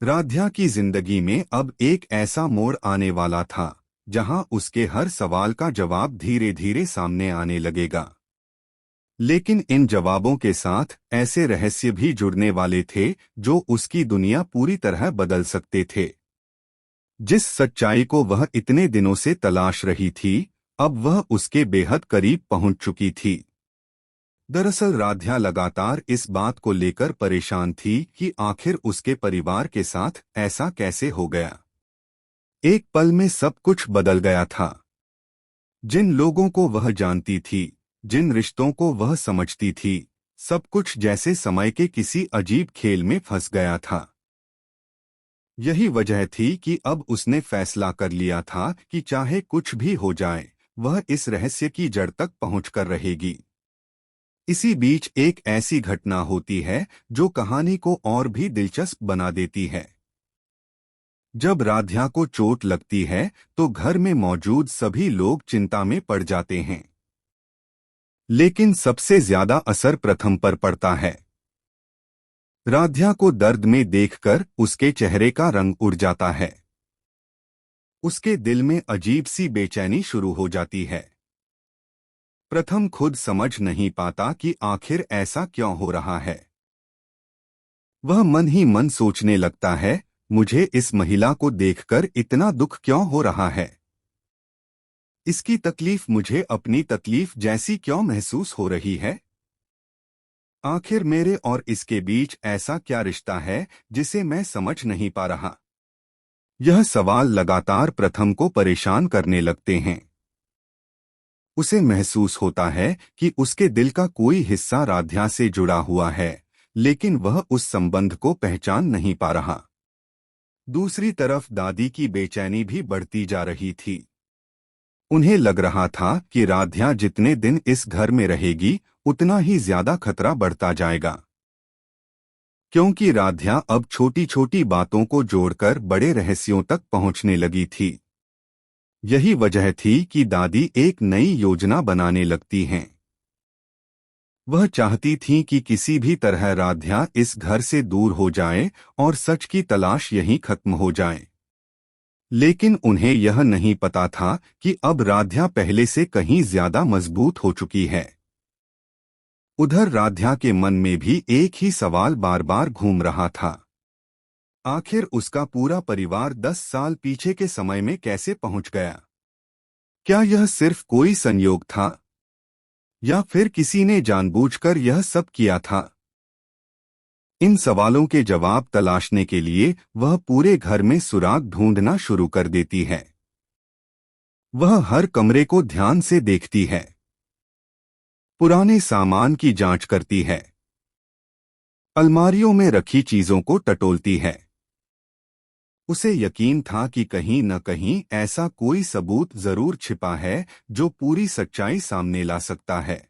राध्या की जिंदगी में अब एक ऐसा मोड़ आने वाला था जहां उसके हर सवाल का जवाब धीरे धीरे सामने आने लगेगा। लेकिन इन जवाबों के साथ ऐसे रहस्य भी जुड़ने वाले थे जो उसकी दुनिया पूरी तरह बदल सकते थे। जिस सच्चाई को वह इतने दिनों से तलाश रही थी, अब वह उसके बेहद करीब पहुंच चुकी थी। दरअसल राध्या लगातार इस बात को लेकर परेशान थी कि आखिर उसके परिवार के साथ ऐसा कैसे हो गया। एक पल में सब कुछ बदल गया था। जिन लोगों को वह जानती थी, जिन रिश्तों को वह समझती थी, सब कुछ जैसे समय के किसी अजीब खेल में फंस गया था। यही वजह थी कि अब उसने फैसला कर लिया था कि चाहे कुछ भी हो जाए, वह इस रहस्य की जड़ तक पहुंचकर रहेगी। इसी बीच एक ऐसी घटना होती है जो कहानी को और भी दिलचस्प बना देती है। जब राध्या को चोट लगती है तो घर में मौजूद सभी लोग चिंता में पड़ जाते हैं। लेकिन सबसे ज्यादा असर प्रथम पर पड़ता है। राध्या को दर्द में देखकर उसके चेहरे का रंग उड़ जाता है। उसके दिल में अजीब सी बेचैनी शुरू हो जाती है। प्रथम खुद समझ नहीं पाता कि आखिर ऐसा क्यों हो रहा है। वह मन ही मन सोचने लगता है, मुझे इस महिला को देखकर इतना दुख क्यों हो रहा है। इसकी तकलीफ मुझे अपनी तकलीफ जैसी क्यों महसूस हो रही है। आखिर मेरे और इसके बीच ऐसा क्या रिश्ता है जिसे मैं समझ नहीं पा रहा। यह सवाल लगातार प्रथम को परेशान करने लगते हैं। उसे महसूस होता है कि उसके दिल का कोई हिस्सा राध्या से जुड़ा हुआ है, लेकिन वह उस संबंध को पहचान नहीं पा रहा। दूसरी तरफ दादी की बेचैनी भी बढ़ती जा रही थी। उन्हें लग रहा था कि राध्या जितने दिन इस घर में रहेगी, उतना ही ज्यादा खतरा बढ़ता जाएगा। क्योंकि राध्या अब छोटी छोटी बातों को जोड़कर बड़े रहस्यों तक पहुंचने लगी थी। यही वजह थी कि दादी एक नई योजना बनाने लगती हैं। वह चाहती थीं कि किसी भी तरह राध्या इस घर से दूर हो जाए और सच की तलाश यहीं खत्म हो जाए। लेकिन उन्हें यह नहीं पता था कि अब राध्या पहले से कहीं ज्यादा मजबूत हो चुकी है। उधर राध्या के मन में भी एक ही सवाल बार बार घूम रहा था। आखिर उसका पूरा परिवार 10 साल पीछे के समय में कैसे पहुंच गया। क्या यह सिर्फ कोई संयोग था, या फिर किसी ने जानबूझकर यह सब किया था। इन सवालों के जवाब तलाशने के लिए वह पूरे घर में सुराग ढूंढना शुरू कर देती है। वह हर कमरे को ध्यान से देखती है, पुराने सामान की जांच करती है, अलमारियों में रखी चीजों को टटोलती है। उसे यकीन था कि कहीं न कहीं ऐसा कोई सबूत जरूर छिपा है जो पूरी सच्चाई सामने ला सकता है।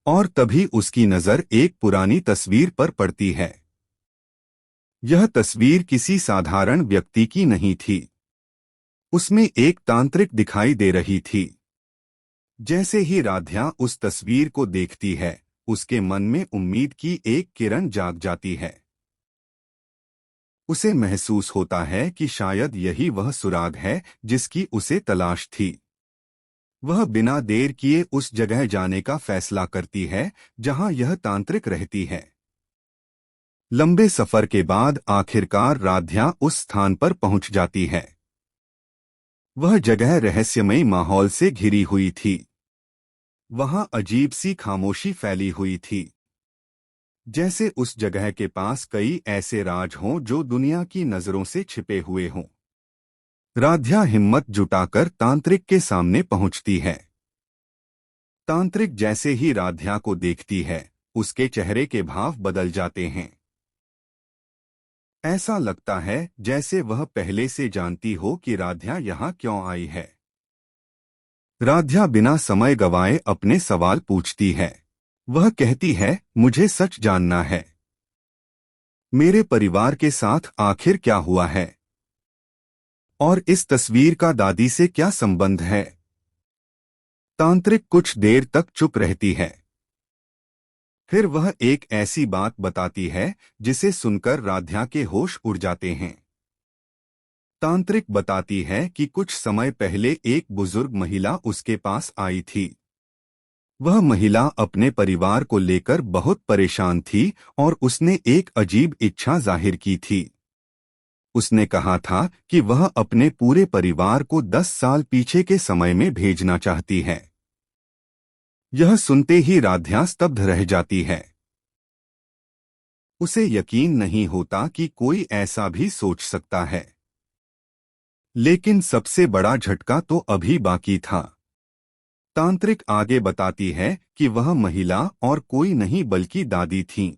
और तभी उसकी नजर एक पुरानी तस्वीर पर पड़ती है। यह तस्वीर किसी साधारण व्यक्ति की नहीं थी। उसमें एक तांत्रिक दिखाई दे रही थी। जैसे ही राध्या उस तस्वीर को देखती है, उसके मन में उम्मीद की एक किरण जाग जाती है। उसे महसूस होता है कि शायद यही वह सुराग है जिसकी उसे तलाश थी। वह बिना देर किए उस जगह जाने का फैसला करती है जहां यह तांत्रिक रहती है। लंबे सफर के बाद आखिरकार राध्या उस स्थान पर पहुंच जाती है। वह जगह रहस्यमयी माहौल से घिरी हुई थी। वहां अजीब सी खामोशी फैली हुई थी, जैसे उस जगह के पास कई ऐसे राज हों जो दुनिया की नजरों से छिपे हुए हों। राध्या हिम्मत जुटाकर तांत्रिक के सामने पहुंचती है। तांत्रिक जैसे ही राध्या को देखती है, उसके चेहरे के भाव बदल जाते हैं। ऐसा लगता है जैसे वह पहले से जानती हो कि राध्या यहाँ क्यों आई है। राध्या बिना समय गवाए अपने सवाल पूछती है। वह कहती है, मुझे सच जानना है। मेरे परिवार के साथ आखिर क्या हुआ है? और इस तस्वीर का दादी से क्या संबंध है? तांत्रिक कुछ देर तक चुप रहती है। फिर वह एक ऐसी बात बताती है जिसे सुनकर राध्या के होश उड़ जाते हैं। तांत्रिक बताती है कि कुछ समय पहले एक बुजुर्ग महिला उसके पास आई थी। वह महिला अपने परिवार को लेकर बहुत परेशान थी और उसने एक अजीब इच्छा जाहिर की थी। उसने कहा था कि वह अपने पूरे परिवार को 10 साल पीछे के समय में भेजना चाहती है। यह सुनते ही राध्या स्तब्ध रह जाती है। उसे यकीन नहीं होता कि कोई ऐसा भी सोच सकता है। लेकिन सबसे बड़ा झटका तो अभी बाकी था। तांत्रिक आगे बताती है कि वह महिला और कोई नहीं बल्कि दादी थीं।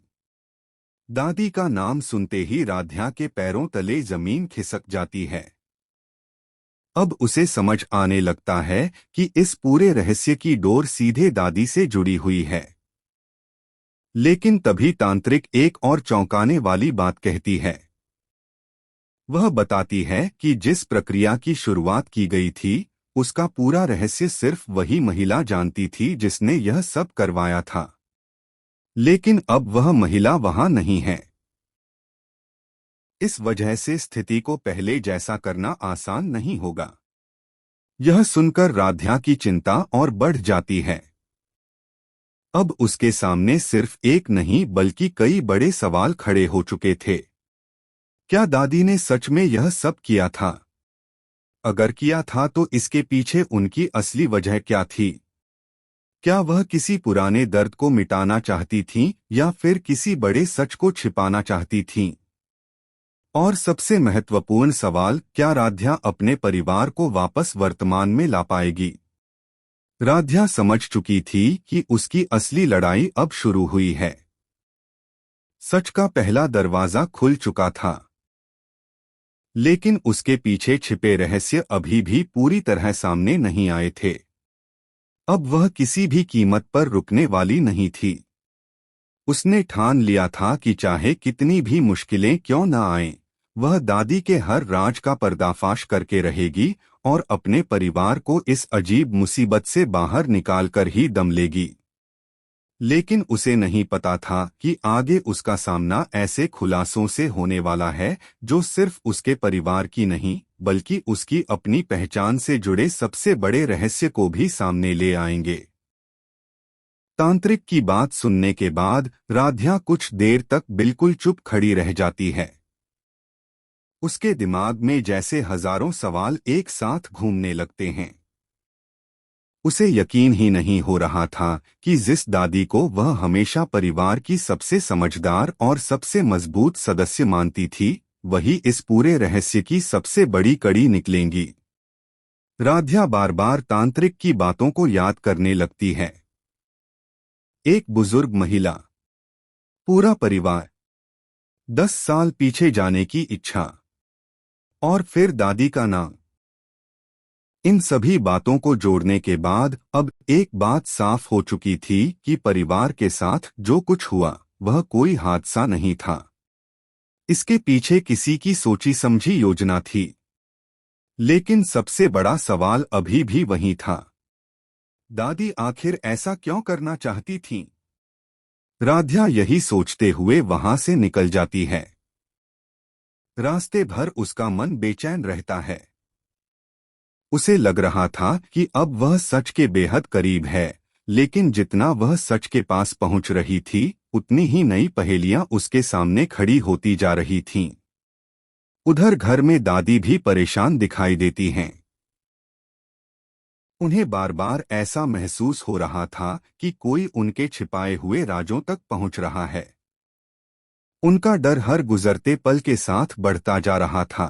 दादी का नाम सुनते ही राध्या के पैरों तले जमीन खिसक जाती है। अब उसे समझ आने लगता है कि इस पूरे रहस्य की डोर सीधे दादी से जुड़ी हुई है। लेकिन तभी तांत्रिक एक और चौंकाने वाली बात कहती है। वह बताती है कि जिस प्रक्रिया की शुरुआत की गई थी उसका पूरा रहस्य सिर्फ वही महिला जानती थी जिसने यह सब करवाया था। लेकिन अब वह महिला वहां नहीं है। इस वजह से स्थिति को पहले जैसा करना आसान नहीं होगा। यह सुनकर राध्या की चिंता और बढ़ जाती है। अब उसके सामने सिर्फ एक नहीं बल्कि कई बड़े सवाल खड़े हो चुके थे। क्या दादी ने सच में यह सब किया था? अगर किया था तो इसके पीछे उनकी असली वजह क्या थी? क्या वह किसी पुराने दर्द को मिटाना चाहती थीं या फिर किसी बड़े सच को छिपाना चाहती थीं? और सबसे महत्वपूर्ण सवाल, क्या राध्या अपने परिवार को वापस वर्तमान में ला पाएगी? राध्या समझ चुकी थी कि उसकी असली लड़ाई अब शुरू हुई है। सच का पहला दरवाजा खुल चुका था। लेकिन उसके पीछे छिपे रहस्य अभी भी पूरी तरह सामने नहीं आए थे। अब वह किसी भी कीमत पर रुकने वाली नहीं थी। उसने ठान लिया था कि चाहे कितनी भी मुश्किलें क्यों न आएं, वह दादी के हर राज का पर्दाफाश करके रहेगी और अपने परिवार को इस अजीब मुसीबत से बाहर निकालकर ही दम लेगी। लेकिन उसे नहीं पता था कि आगे उसका सामना ऐसे खुलासों से होने वाला है जो सिर्फ उसके परिवार की नहीं बल्कि उसकी अपनी पहचान से जुड़े सबसे बड़े रहस्य को भी सामने ले आएंगे। तांत्रिक की बात सुनने के बाद राध्या कुछ देर तक बिल्कुल चुप खड़ी रह जाती है। उसके दिमाग में जैसे हजारों सवाल एक साथ घूमने लगते हैं। उसे यकीन ही नहीं हो रहा था कि जिस दादी को वह हमेशा परिवार की सबसे समझदार और सबसे मजबूत सदस्य मानती थी, वही इस पूरे रहस्य की सबसे बड़ी कड़ी निकलेंगी। राध्या बार बार तांत्रिक की बातों को याद करने लगती है। एक बुजुर्ग महिला, पूरा परिवार, 10 साल पीछे जाने की इच्छा, और फिर दादी का नाम। इन सभी बातों को जोड़ने के बाद अब एक बात साफ हो चुकी थी कि परिवार के साथ जो कुछ हुआ वह कोई हादसा नहीं था। इसके पीछे किसी की सोची समझी योजना थी। लेकिन सबसे बड़ा सवाल अभी भी वही था। दादी आखिर ऐसा क्यों करना चाहती थीं? राध्या यही सोचते हुए वहां से निकल जाती है। रास्ते भर उसका मन बेचैन रहता है। उसे लग रहा था कि अब वह सच के बेहद करीब है, लेकिन जितना वह सच के पास पहुंच रही थी उतनी ही नई पहेलियां उसके सामने खड़ी होती जा रही थीं। उधर घर में दादी भी परेशान दिखाई देती हैं। उन्हें बार बार ऐसा महसूस हो रहा था कि कोई उनके छिपाए हुए राजों तक पहुंच रहा है। उनका डर हर गुजरते पल के साथ बढ़ता जा रहा था।